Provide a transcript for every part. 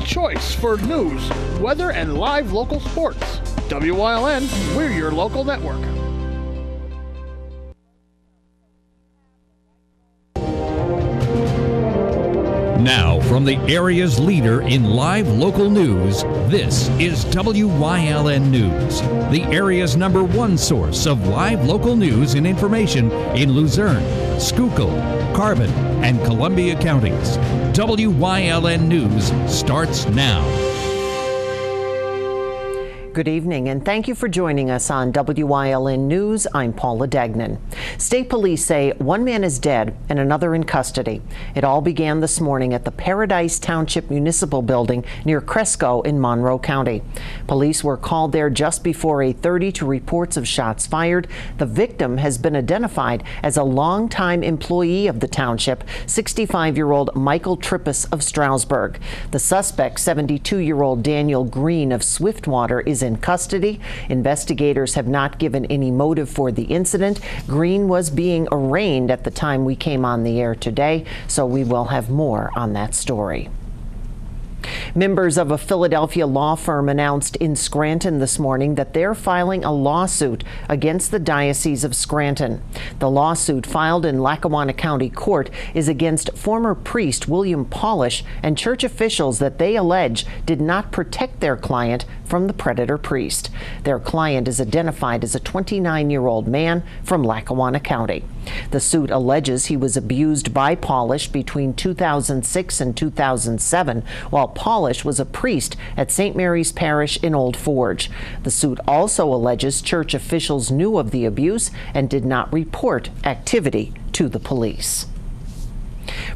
choice for news, weather, and live local sports. WYLN, we're your local network. Now, from the area's leader in live local news, this is WYLN News, the area's #1 source of live local news and information in Luzerne, Schuylkill, Carbon, and Columbia counties. WYLN News starts now. Good evening, and thank you for joining us on WYLN News. I'm Paula Degnan. State police say one man is dead and another in custody. It all began this morning at the Paradise Township Municipal Building near Cresco in Monroe County. Police were called there just before 8:30 to reports of shots fired. The victim has been identified as a longtime employee of the township, 65-year-old Michael Trippus of Stroudsburg. The suspect, 72-year-old Daniel Green of Swiftwater, is in custody. Investigators have not given any motive for the incident. Green was being arraigned at the time we came on the air today, so we will have more on that story. Members of a Philadelphia law firm announced in Scranton this morning that they're filing a lawsuit against the Diocese of Scranton. The lawsuit filed in Lackawanna County Court is against former priest William Polish and church officials that they allege did not protect their client from the predator priest. Their client is identified as a 29-year-old man from Lackawanna County. The suit alleges he was abused by Polish between 2006 and 2007, while Polish was a priest at St. Mary's Parish in Old Forge. The suit also alleges church officials knew of the abuse and did not report activity to the police.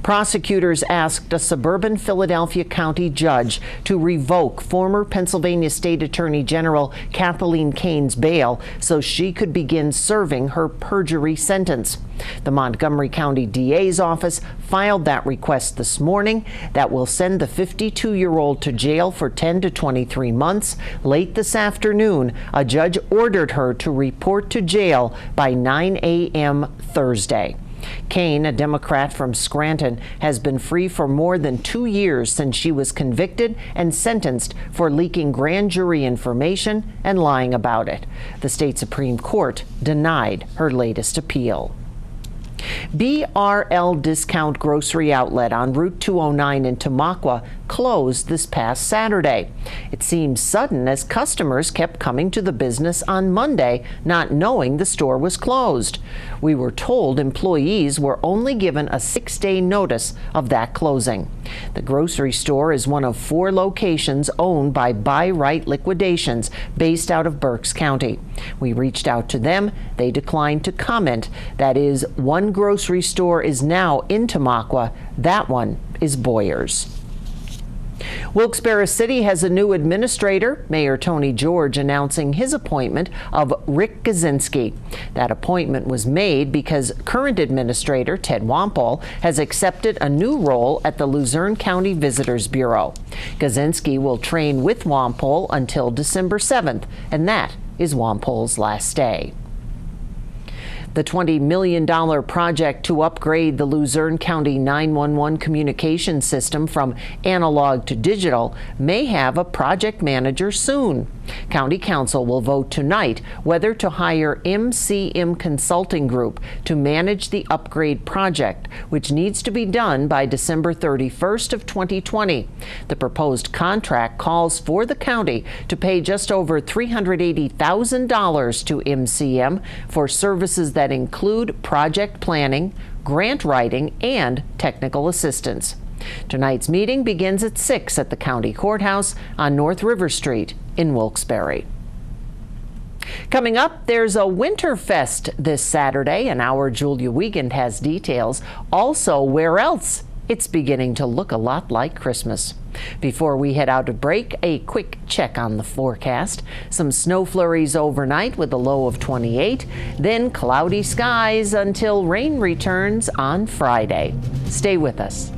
Prosecutors asked a suburban Philadelphia County judge to revoke former Pennsylvania State Attorney General Kathleen Kane's bail so she could begin serving her perjury sentence. The Montgomery County DA's office filed that request this morning. That will send the 52-year-old to jail for 10 to 23 months. Late this afternoon, a judge ordered her to report to jail by 9 a.m. Thursday. Kane, a Democrat from Scranton, has been free for more than 2 years since she was convicted and sentenced for leaking grand jury information and lying about it. The state Supreme Court denied her latest appeal. BRL Discount Grocery Outlet on Route 209 in Tamaqua closed this past Saturday. It seems sudden as customers kept coming to the business on Monday, not knowing the store was closed. We were told employees were only given a 6-day notice of that closing. The grocery store is one of 4 locations owned by Buy Right Liquidations based out of Berks County. We reached out to them. They declined to comment. That is, one grocery store is now in Tamaqua. That one is Boyer's. Wilkes-Barre City has a new administrator, Mayor Tony George announcing his appointment of Rick Gazinski. That appointment was made because current administrator Ted Wampole has accepted a new role at the Luzerne County Visitors Bureau. Gazinski will train with Wampole until December 7th, and that is Wampole's last day. The $20 million project to upgrade the Luzerne County 911 communication system from analog to digital may have a project manager soon. County Council will vote tonight whether to hire MCM Consulting Group to manage the upgrade project, which needs to be done by December 31st of 2020. The proposed contract calls for the county to pay just over $380,000 to MCM for services that include project planning, grant writing, and technical assistance. Tonight's meeting begins at 6 at the County Courthouse on North River Street in Wilkes-Barre. Coming up, there's a Winterfest this Saturday, and our Julia Wiegand has details. Also, where else it's beginning to look a lot like Christmas. Before we head out to break, a quick check on the forecast. Some snow flurries overnight with a low of 28, then cloudy skies until rain returns on Friday. Stay with us.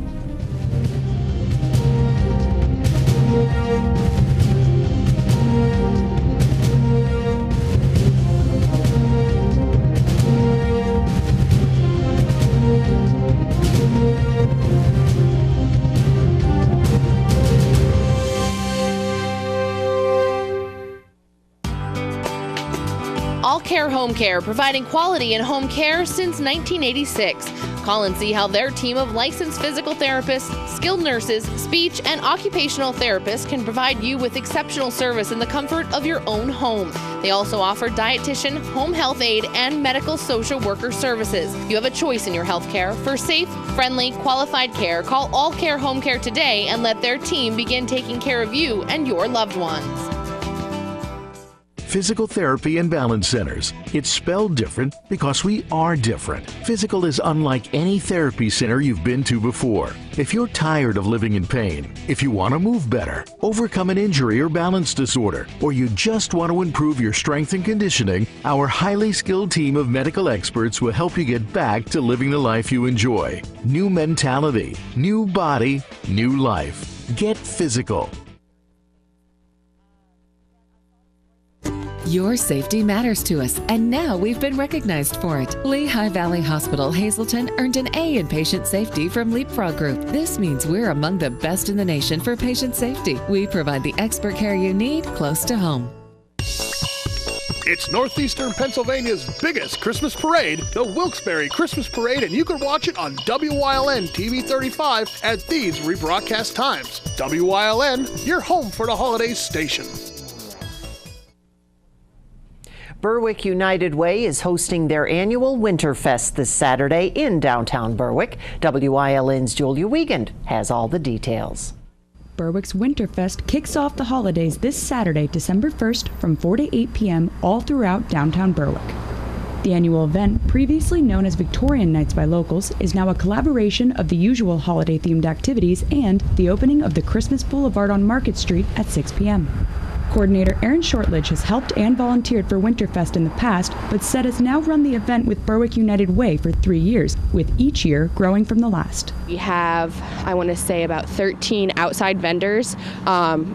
All Care Home Care, providing quality in home care since 1986. Call and see how their team of licensed physical therapists, skilled nurses, speech, and occupational therapists can provide you with exceptional service in the comfort of your own home. They also offer dietitian, home health aide, and medical social worker services. You have a choice in your health care. For safe, friendly, qualified care, call All Care Home Care today and let their team begin taking care of you and your loved ones. Physical Therapy and Balance Centers. It's spelled different because we are different. Physical is unlike any therapy center you've been to before. If you're tired of living in pain, if you want to move better, overcome an injury or balance disorder, or you just want to improve your strength and conditioning, our highly skilled team of medical experts will help you get back to living the life you enjoy. New mentality, new body, new life. Get physical. Your safety matters to us, and now we've been recognized for it. Lehigh Valley Hospital Hazleton earned an A in patient safety from Leapfrog Group. This means we're among the best in the nation for patient safety. We provide the expert care you need close to home. It's Northeastern Pennsylvania's biggest Christmas parade, the Wilkes-Barre Christmas Parade, and you can watch it on WYLN TV 35 at these rebroadcast times. WYLN, your home for the holidays station. Berwick United Way is hosting their annual Winterfest this Saturday in downtown Berwick. WYLN's Julia Wiegand has all the details. Berwick's Winterfest kicks off the holidays this Saturday, December 1st from 4 to 8 p.m. all throughout downtown Berwick. The annual event, previously known as Victorian Nights by locals, is now a collaboration of the usual holiday-themed activities and the opening of the Christmas Boulevard on Market Street at 6 p.m. Coordinator Aaron Shortledge has helped and volunteered for Winterfest in the past, but said has now run the event with Berwick United Way for 3 years, with each year growing from the last. We have, I want to say, about 13 outside vendors,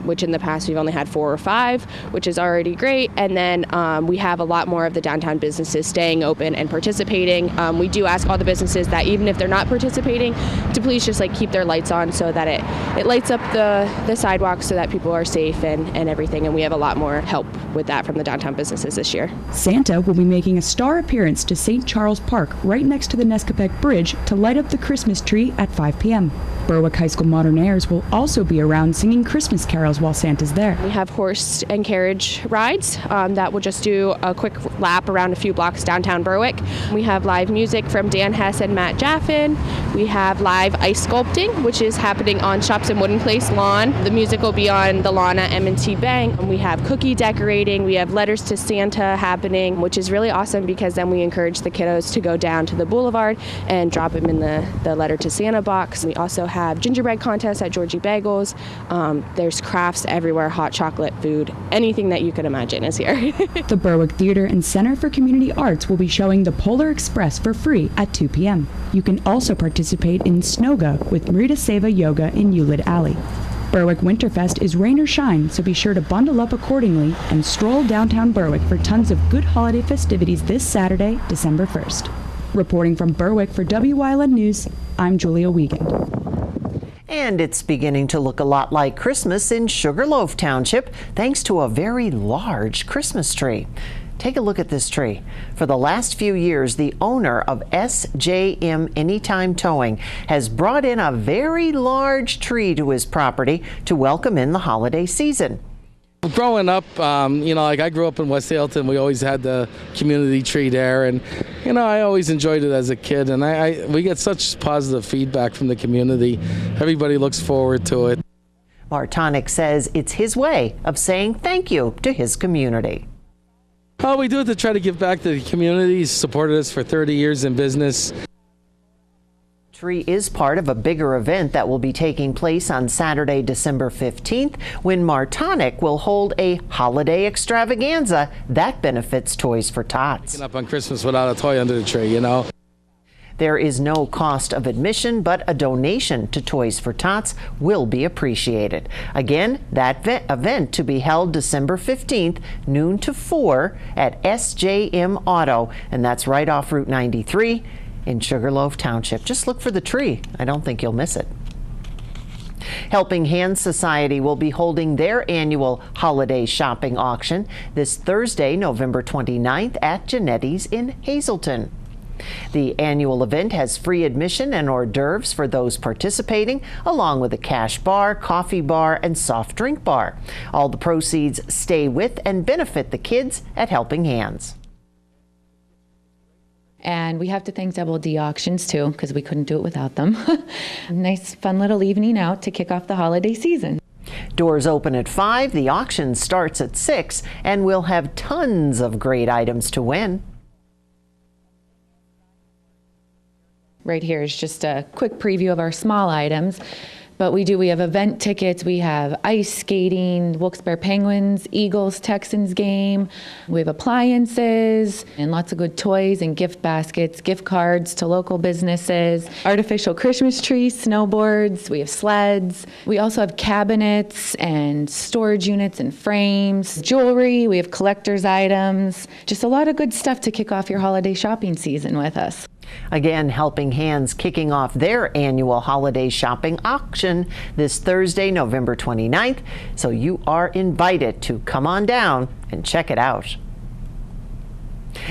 which in the past we've only had 4 or 5, which is already great. And then we have a lot more of the downtown businesses staying open and participating. We do ask all the businesses that even if they're not participating, to please just keep their lights on so that it lights up the sidewalks so that people are safe and everything. And we have a lot more help with that from the downtown businesses this year. Santa will be making a star appearance to St. Charles Park right next to the Nescopec Bridge to light up the Christmas tree at 5 p.m. Berwick High School Modern Airs will also be around singing Christmas carols while Santa's there. We have horse and carriage rides that will just do a quick lap around a few blocks downtown Berwick. We have live music from Dan Hess and Matt Jaffin. We have live ice sculpting, which is happening on Shops and Wooden Place lawn. The music will be on the lawn at M&T Bank. We have cookie decorating. We have letters to Santa happening, which is really awesome because then we encourage the kiddos to go down to the boulevard and drop them in the letter to Santa box. We also have gingerbread contests at Georgie Bagels. There's crafts everywhere, hot chocolate, food, anything that you could imagine is here. The Berwick Theater and Center for Community Arts will be showing The Polar Express for free at 2 p.m. You can also participate in Snoga with Marita Seva Yoga in Hewlett Alley. Berwick Winterfest is rain or shine, so be sure to bundle up accordingly and stroll downtown Berwick for tons of good holiday festivities this Saturday, December 1st. Reporting from Berwick for WYLN News, I'm Julia Wiegand. And it's beginning to look a lot like Christmas in Sugarloaf Township, thanks to a very large Christmas tree. Take a look at this tree. For the last few years, the owner of SJM Anytime Towing has brought in a very large tree to his property to welcome in the holiday season. Growing up, I grew up in West Hailton. We always had the community tree there, and I always enjoyed it as a kid. And we get such positive feedback from the community. Everybody looks forward to it. Martonic says it's his way of saying thank you to his community. Oh, we do it to try to give back to the community. He's supported us for 30 years in business. Tree is part of a bigger event that will be taking place on Saturday, December 15th, when Martonic will hold a holiday extravaganza that benefits Toys for Tots. Waking up on Christmas without a toy under the tree, There is no cost of admission, but a donation to Toys for Tots will be appreciated. Again, that event to be held December 15th, noon to 4 at SJM Auto, and that's right off Route 93 in Sugarloaf Township. Just look for the tree. I don't think you'll miss it. Helping Hands Society will be holding their annual holiday shopping auction this Thursday, November 29th at Genetti's in Hazleton. The annual event has free admission and hors d'oeuvres for those participating, along with a cash bar, coffee bar, and soft drink bar. All the proceeds stay with and benefit the kids at Helping Hands. And we have to thank Double D Auctions too, because we couldn't do it without them. Nice, fun little evening out to kick off the holiday season. Doors open at 5, the auction starts at 6, and we'll have tons of great items to win. Right here is just a quick preview of our small items. But we have event tickets, we have ice skating, Wilkes-Barre Penguins, Eagles, Texans game. We have appliances and lots of good toys and gift baskets, gift cards to local businesses, artificial Christmas trees, snowboards, we have sleds. We also have cabinets and storage units and frames, jewelry, we have collector's items. Just a lot of good stuff to kick off your holiday shopping season with us. Again, Helping Hands kicking off their annual holiday shopping auction this Thursday, November 29th. So you are invited to come on down and check it out.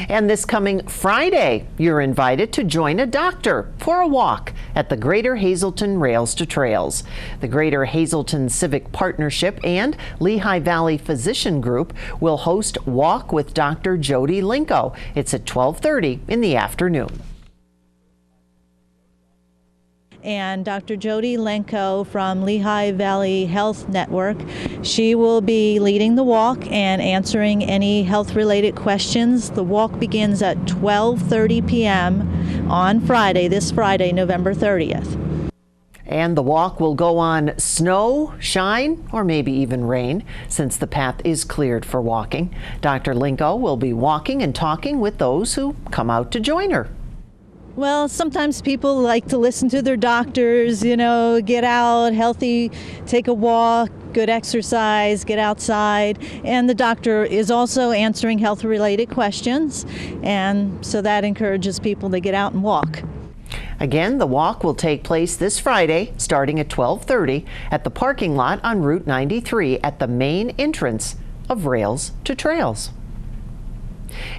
And this coming Friday, you're invited to join a doctor for a walk at the Greater Hazleton Rails to Trails. The Greater Hazleton Civic Partnership and Lehigh Valley Physician Group will host Walk with Dr. Jody Linko. It's at 12:30 in the afternoon. And Dr. Jody Lenko from Lehigh Valley Health Network. She will be leading the walk and answering any health-related questions. The walk begins at 12:30 p.m. on Friday, this Friday, November 30th. And the walk will go on snow, shine, or maybe even rain, since the path is cleared for walking. Dr. Linko will be walking and talking with those who come out to join her. Well, sometimes people like to listen to their doctors, get out, healthy, take a walk, good exercise, get outside. And the doctor is also answering health-related questions, and so that encourages people to get out and walk. Again, the walk will take place this Friday, starting at 12:30 at the parking lot on Route 93 at the main entrance of Rails to Trails.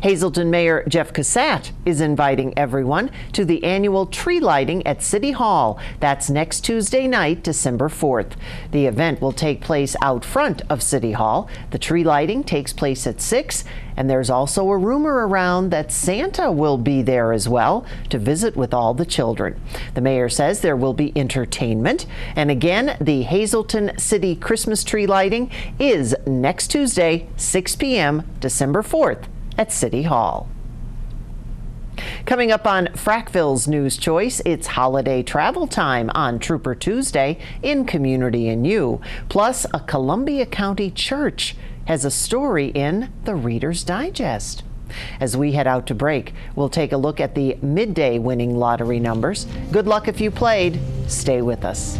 Hazleton Mayor Jeff Cassatt is inviting everyone to the annual tree lighting at City Hall. That's next Tuesday night, December 4th. The event will take place out front of City Hall. The tree lighting takes place at 6, and there's also a rumor around that Santa will be there as well to visit with all the children. The mayor says there will be entertainment. And again, the Hazleton City Christmas tree lighting is next Tuesday, 6 p.m., December 4th. At City Hall. Coming up on Frackville's News Choice, it's holiday travel time on Trooper Tuesday in Community and You. Plus, a Columbia County church has a story in the Reader's Digest. As we head out to break, we'll take a look at the midday winning lottery numbers. Good luck if you played. Stay with us.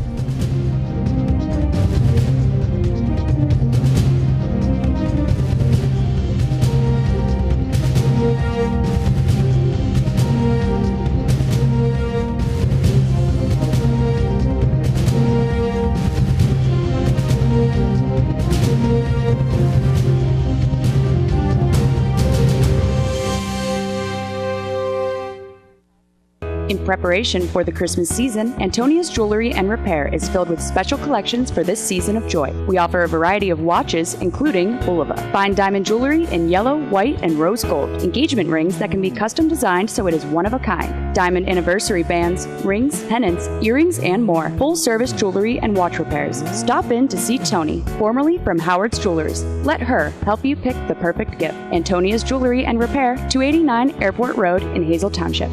In preparation for the Christmas season, Antonia's Jewelry and Repair is filled with special collections for this season of joy. We offer a variety of watches, including Bulova. Fine diamond jewelry in yellow, white, and rose gold. Engagement rings that can be custom designed so it is one of a kind. Diamond anniversary bands, rings, pendants, earrings, and more. Full-service jewelry and watch repairs. Stop in to see Tony, formerly from Howard's Jewelers. Let her help you pick the perfect gift. Antonia's Jewelry and Repair, 289 Airport Road in Hazel Township.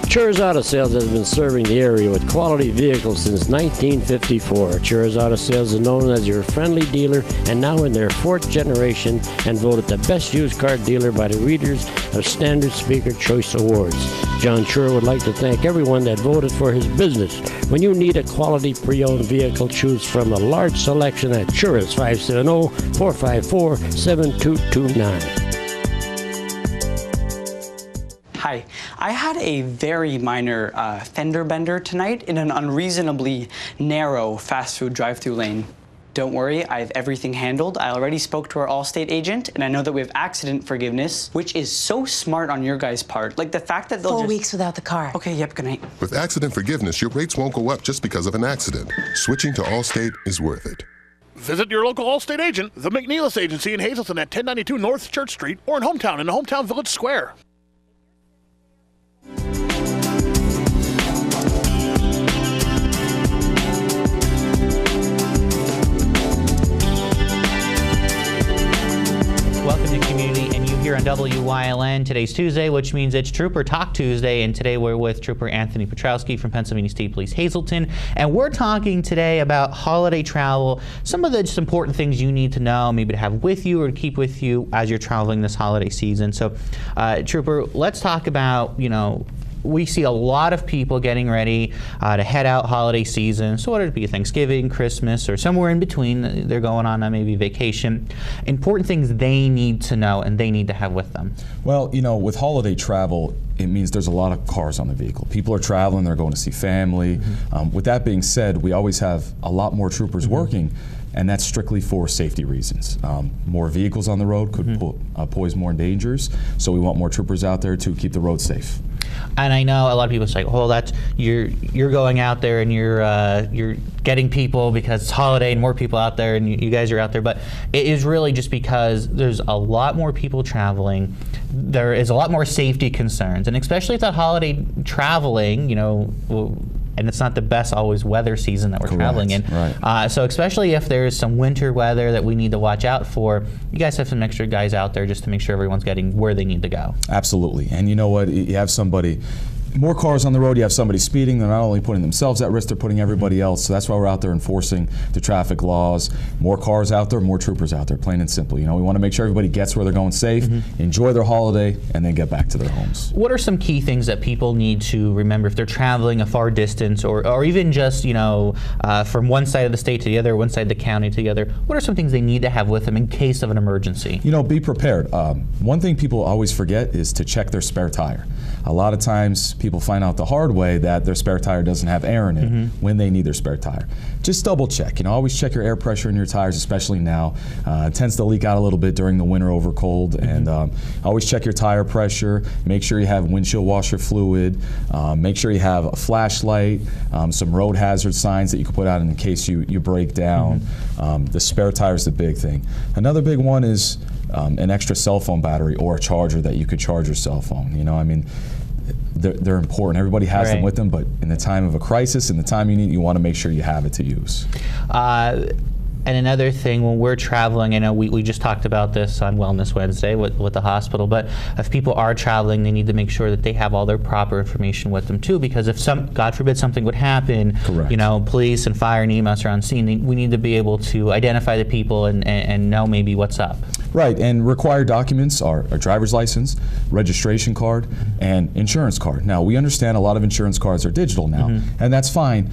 Chur's Auto Sales has been serving the area with quality vehicles since 1954. Chur's Auto Sales is known as your friendly dealer and now in their 4th generation and voted the best used car dealer by the readers of Standard Speaker Choice Awards. John Chur would like to thank everyone that voted for his business. When you need a quality pre-owned vehicle, choose from a large selection at Chur's 570-454-7229. Hi, I had a very minor fender bender tonight in an unreasonably narrow fast food drive-thru lane. Don't worry, I have everything handled. I already spoke to our Allstate agent, and I know that we have accident forgiveness, which is so smart on your guys' part. Like the fact that they'll 4 weeks without the car. Okay, yep, good night. With accident forgiveness, your rates won't go up just because of an accident. Switching to Allstate is worth it. Visit your local Allstate agent, the McNeilis Agency in Hazleton at 1092 North Church Street, or in Hometown in the Hometown Village Square. Welcome to Community and You here on WYLN. Today's Tuesday, which means it's Trooper Talk Tuesday, and today we're with Trooper Anthony Petrowski from Pennsylvania State Police Hazleton, and we're talking today about holiday travel, some of the just important things you need to know, maybe to have with you or to keep with you as you're traveling this holiday season. So, Trooper, let's talk about, we see a lot of people getting ready to head out holiday season. So whether it be Thanksgiving, Christmas, or somewhere in between, they're going on maybe vacation. Important things they need to know and they need to have with them. Well, with holiday travel, it means there's a lot of cars on the vehicle. People are traveling, they're going to see family. Mm-hmm. With that being said, we always have a lot more troopers working, and that's strictly for safety reasons. More vehicles on the road could pose more dangers, so we want more troopers out there to keep the road safe. And I know a lot of people say, "Oh, that's you're going out there and you're getting people because it's holiday and more people out there and you guys are out there." But it is really just because there's a lot more people traveling. There is a lot more safety concerns, and especially at that holiday traveling, and it's not the best always weather season that we're traveling in. Right. So especially if there's some winter weather that we need to watch out for, you guys have some extra guys out there just to make sure everyone's getting where they need to go. Absolutely. And you know what? You have somebody, more cars on the road, you have somebody speeding, they're not only putting themselves at risk, they're putting everybody else. So that's why we're out there enforcing the traffic laws. More cars out there, more troopers out there, plain and simple. We want to make sure everybody gets where they're going safe, enjoy their holiday, and then get back to their homes. What are some key things that people need to remember if they're traveling a far distance or even just, from one side of the state to the other, one side of the county to the other? What are some things they need to have with them in case of an emergency? Be prepared. One thing people always forget is to check their spare tire. A lot of times people find out the hard way that their spare tire doesn't have air in it when they need their spare tire. Just double check. Always check your air pressure in your tires, especially now. It tends to leak out a little bit during the winter over cold. And always check your tire pressure. Make sure you have windshield washer fluid. Make sure you have a flashlight, some road hazard signs that you can put out in case you break down. The spare tire is the big thing. Another big one is an extra cell phone battery or a charger that you could charge your cell phone. They're important. Everybody has them with them, but in the time of a crisis, in the time you need, you want to make sure you have it to use. And another thing, when we're traveling, I know we just talked about this on Wellness Wednesday with the hospital, but if people are traveling, they need to make sure that they have all their proper information with them too, because if God forbid something would happen, police and fire and EMS are on scene, we need to be able to identify the people and know maybe what's up. Right, and required documents are a driver's license, registration card, and insurance card. Now, we understand a lot of insurance cards are digital now, and that's fine.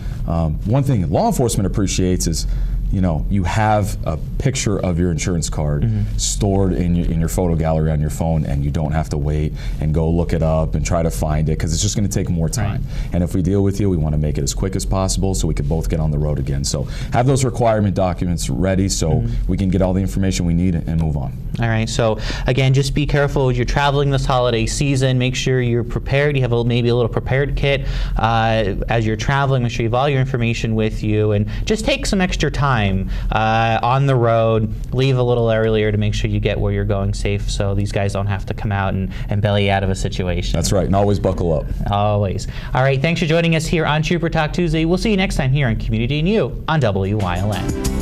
One thing law enforcement appreciates is you have a picture of your insurance card stored in your photo gallery on your phone, and you don't have to wait and go look it up and try to find it, because it's just going to take more time. And if we deal with you, we want to make it as quick as possible so we can both get on the road again. So have those requirement documents ready so we can get all the information we need and move on. All right, so again, just be careful as you're traveling this holiday season. Make sure you're prepared. You have maybe a little prepared kit as you're traveling. Make sure you have all your information with you, and just take some extra time on the road. Leave a little earlier to make sure you get where you're going safe, so these guys don't have to come out and belly out of a situation. That's right, and always buckle up. Always. All right, thanks for joining us here on Trooper Talk Tuesday. We'll see you next time here on Community and You on WYLN.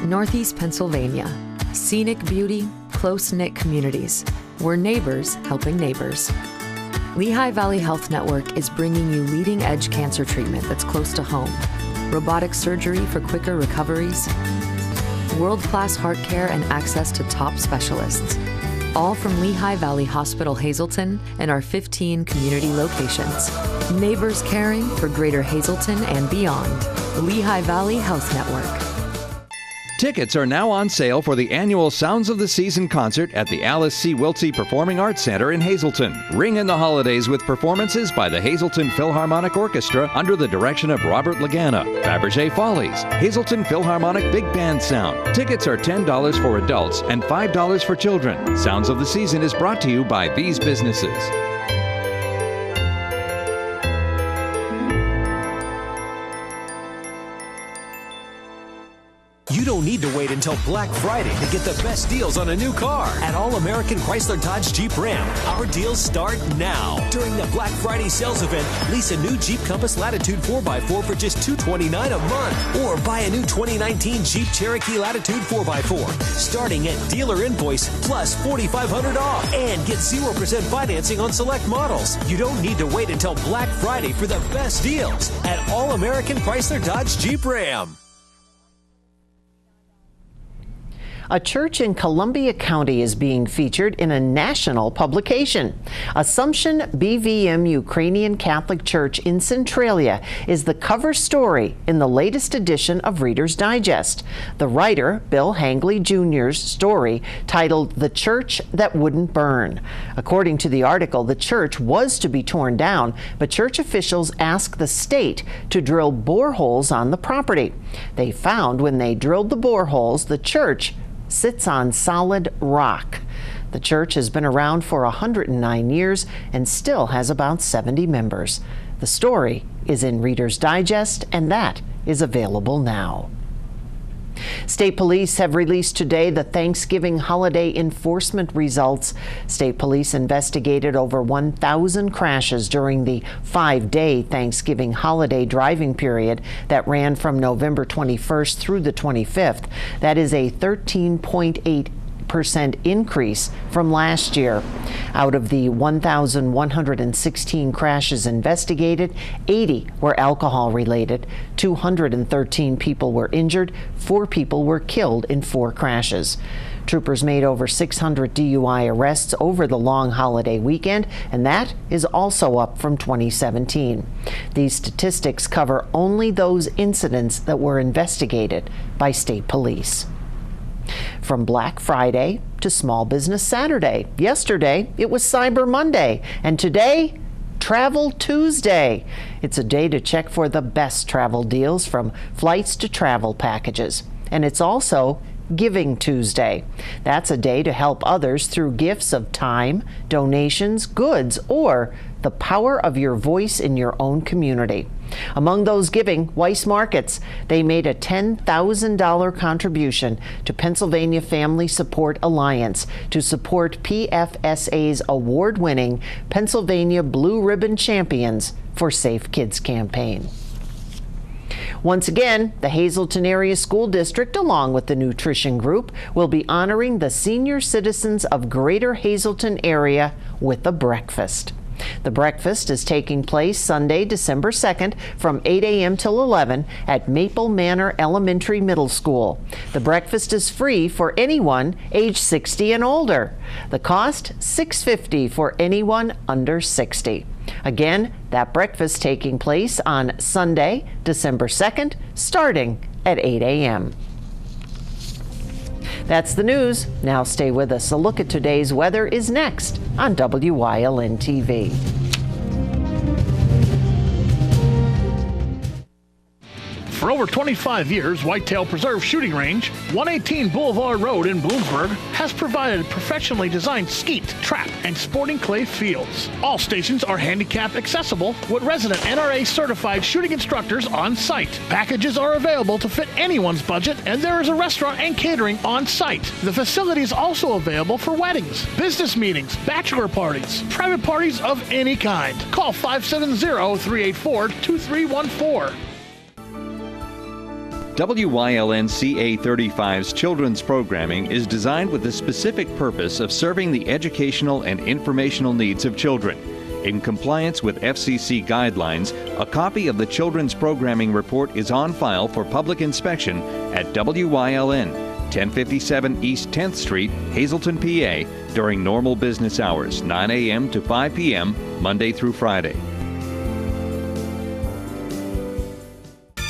Northeast Pennsylvania. Scenic beauty, close-knit communities. We're neighbors helping neighbors. Lehigh Valley Health Network is bringing you leading-edge cancer treatment that's close to home, robotic surgery for quicker recoveries, world-class heart care and access to top specialists, all from Lehigh Valley Hospital Hazleton and our 15 community locations. Neighbors caring for Greater Hazleton and beyond. Lehigh Valley Health Network. Tickets are now on sale for the annual Sounds of the Season concert at the Alice C. Wiltsey Performing Arts Center in Hazleton. Ring in the holidays with performances by the Hazleton Philharmonic Orchestra under the direction of Robert Lagana, Fabergé Follies, Hazleton Philharmonic Big Band Sound. Tickets are $10 for adults and $5 for children. Sounds of the Season is brought to you by these businesses. You don't need to wait until Black Friday to get the best deals on a new car. At All American Chrysler Dodge Jeep Ram, our deals start now. During the Black Friday sales event, lease a new Jeep Compass Latitude 4x4 for just $229 a month. Or buy a new 2019 Jeep Cherokee Latitude 4x4, starting at dealer invoice plus $4,500 off. And get 0% financing on select models. You don't need to wait until Black Friday for the best deals at All American Chrysler Dodge Jeep Ram. A church in Columbia County is being featured in a national publication. Assumption BVM Ukrainian Catholic Church in Centralia is the cover story in the latest edition of Reader's Digest. The writer, Bill Hangley Jr.'s story, titled The Church That Wouldn't Burn. According to the article, the church was to be torn down, but church officials asked the state to drill boreholes on the property. They found when they drilled the boreholes, the church sits on solid rock. The church has been around for 109 years and still has about 70 members. The story is in Reader's Digest, and that is available now. State police have released today the Thanksgiving holiday enforcement results. State police investigated over 1,000 crashes during the 5-day Thanksgiving holiday driving period that ran from November 21st through the 25th. That is a 13.8% increase from last year. Out of the 1,116 crashes investigated, 80 were alcohol related, 213 people were injured, 4 people were killed in 4 crashes. Troopers made over 600 DUI arrests over the long holiday weekend, and that is also up from 2017. These statistics cover only those incidents that were investigated by state police. From Black Friday to Small Business Saturday. Yesterday, it was Cyber Monday, and today, Travel Tuesday. It's a day to check for the best travel deals, from flights to travel packages. And it's also Giving Tuesday. That's a day to help others through gifts of time, donations, goods, or the power of your voice in your own community. Among those giving, Weiss Markets. They made a $10,000 contribution to Pennsylvania Family Support Alliance to support PFSA's award-winning Pennsylvania Blue Ribbon Champions for Safe Kids campaign. Once again, the Hazleton Area School District, along with the Nutrition Group, will be honoring the senior citizens of Greater Hazleton area with a breakfast. The breakfast is taking place Sunday, December 2nd from 8 a.m. till 11 at Maple Manor Elementary Middle School. The breakfast is free for anyone age 60 and older. The cost, $6.50 for anyone under 60. Again, that breakfast taking place on Sunday, December 2nd, starting at 8 a.m. That's the news. Now stay with us. A look at today's weather is next on WYLN TV. For over 25 years, Whitetail Preserve Shooting Range, 118 Boulevard Road in Bloomsburg, has provided professionally designed skeet, trap, and sporting clay fields. All stations are handicap accessible with resident NRA certified shooting instructors on site. Packages are available to fit anyone's budget, and there is a restaurant and catering on site. The facility is also available for weddings, business meetings, bachelor parties, private parties of any kind. Call 570-384-2314. WYLN CA35's children's programming is designed with the specific purpose of serving the educational and informational needs of children. In compliance with FCC guidelines, a copy of the Children's Programming Report is on file for public inspection at WYLN, 1057 East 10th Street, Hazleton, PA, during normal business hours, 9 a.m. to 5 p.m., Monday through Friday.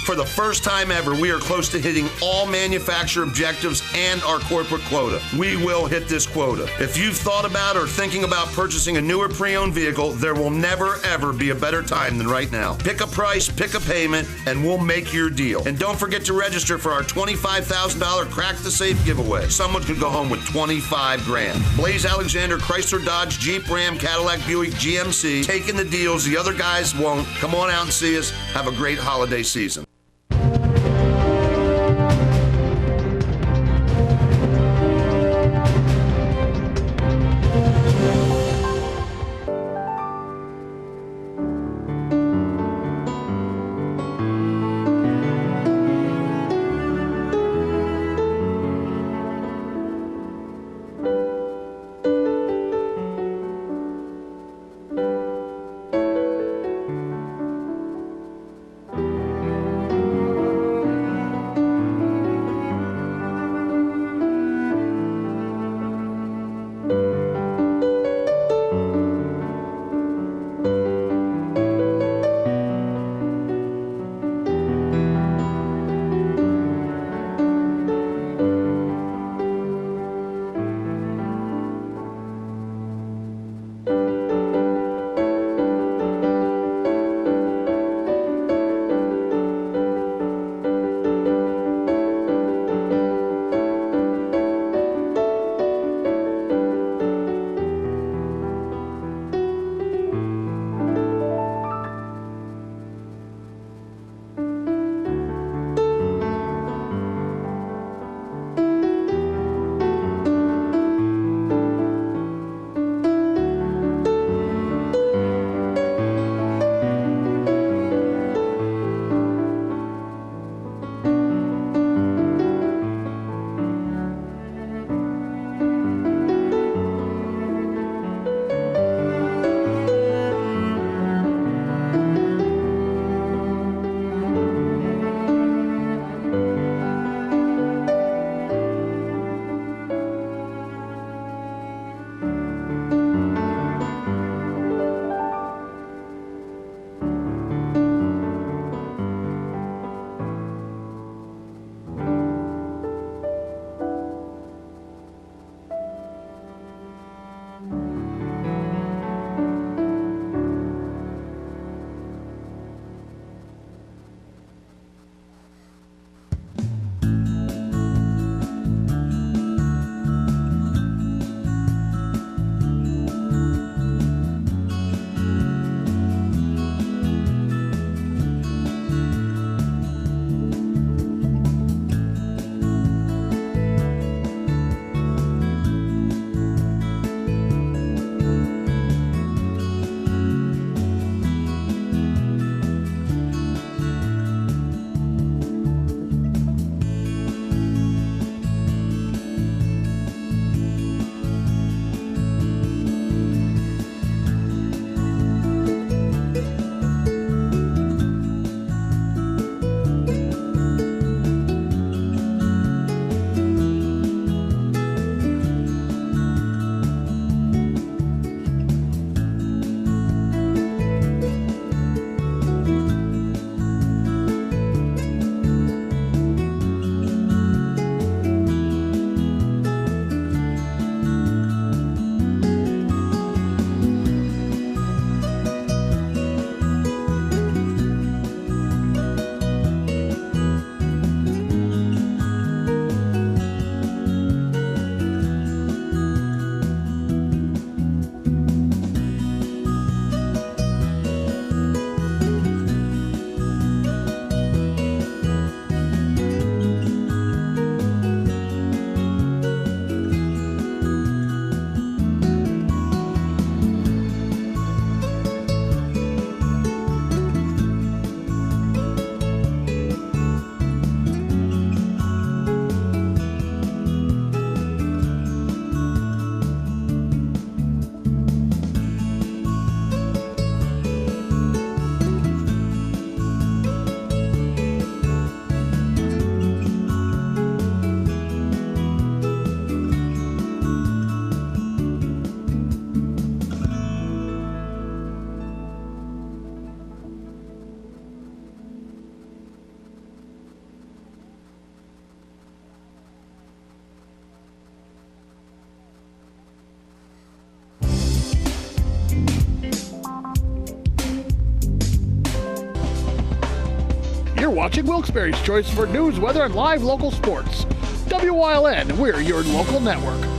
For the first time ever, we are close to hitting all manufacturer objectives and our corporate quota. We will hit this quota. If you've thought about or thinking about purchasing a newer pre-owned vehicle, there will never, ever be a better time than right now. Pick a price, pick a payment, and we'll make your deal. And don't forget to register for our $25,000 Crack the Safe giveaway. Someone could go home with $25 grand. Blaze Alexander, Chrysler, Dodge, Jeep, Ram, Cadillac, Buick, GMC, taking the deals the other guys won't. Come on out and see us. Have a great holiday season. You're watching Wilkes-Barre's Choice for news, weather, and live local sports. WYLN, we're your local network.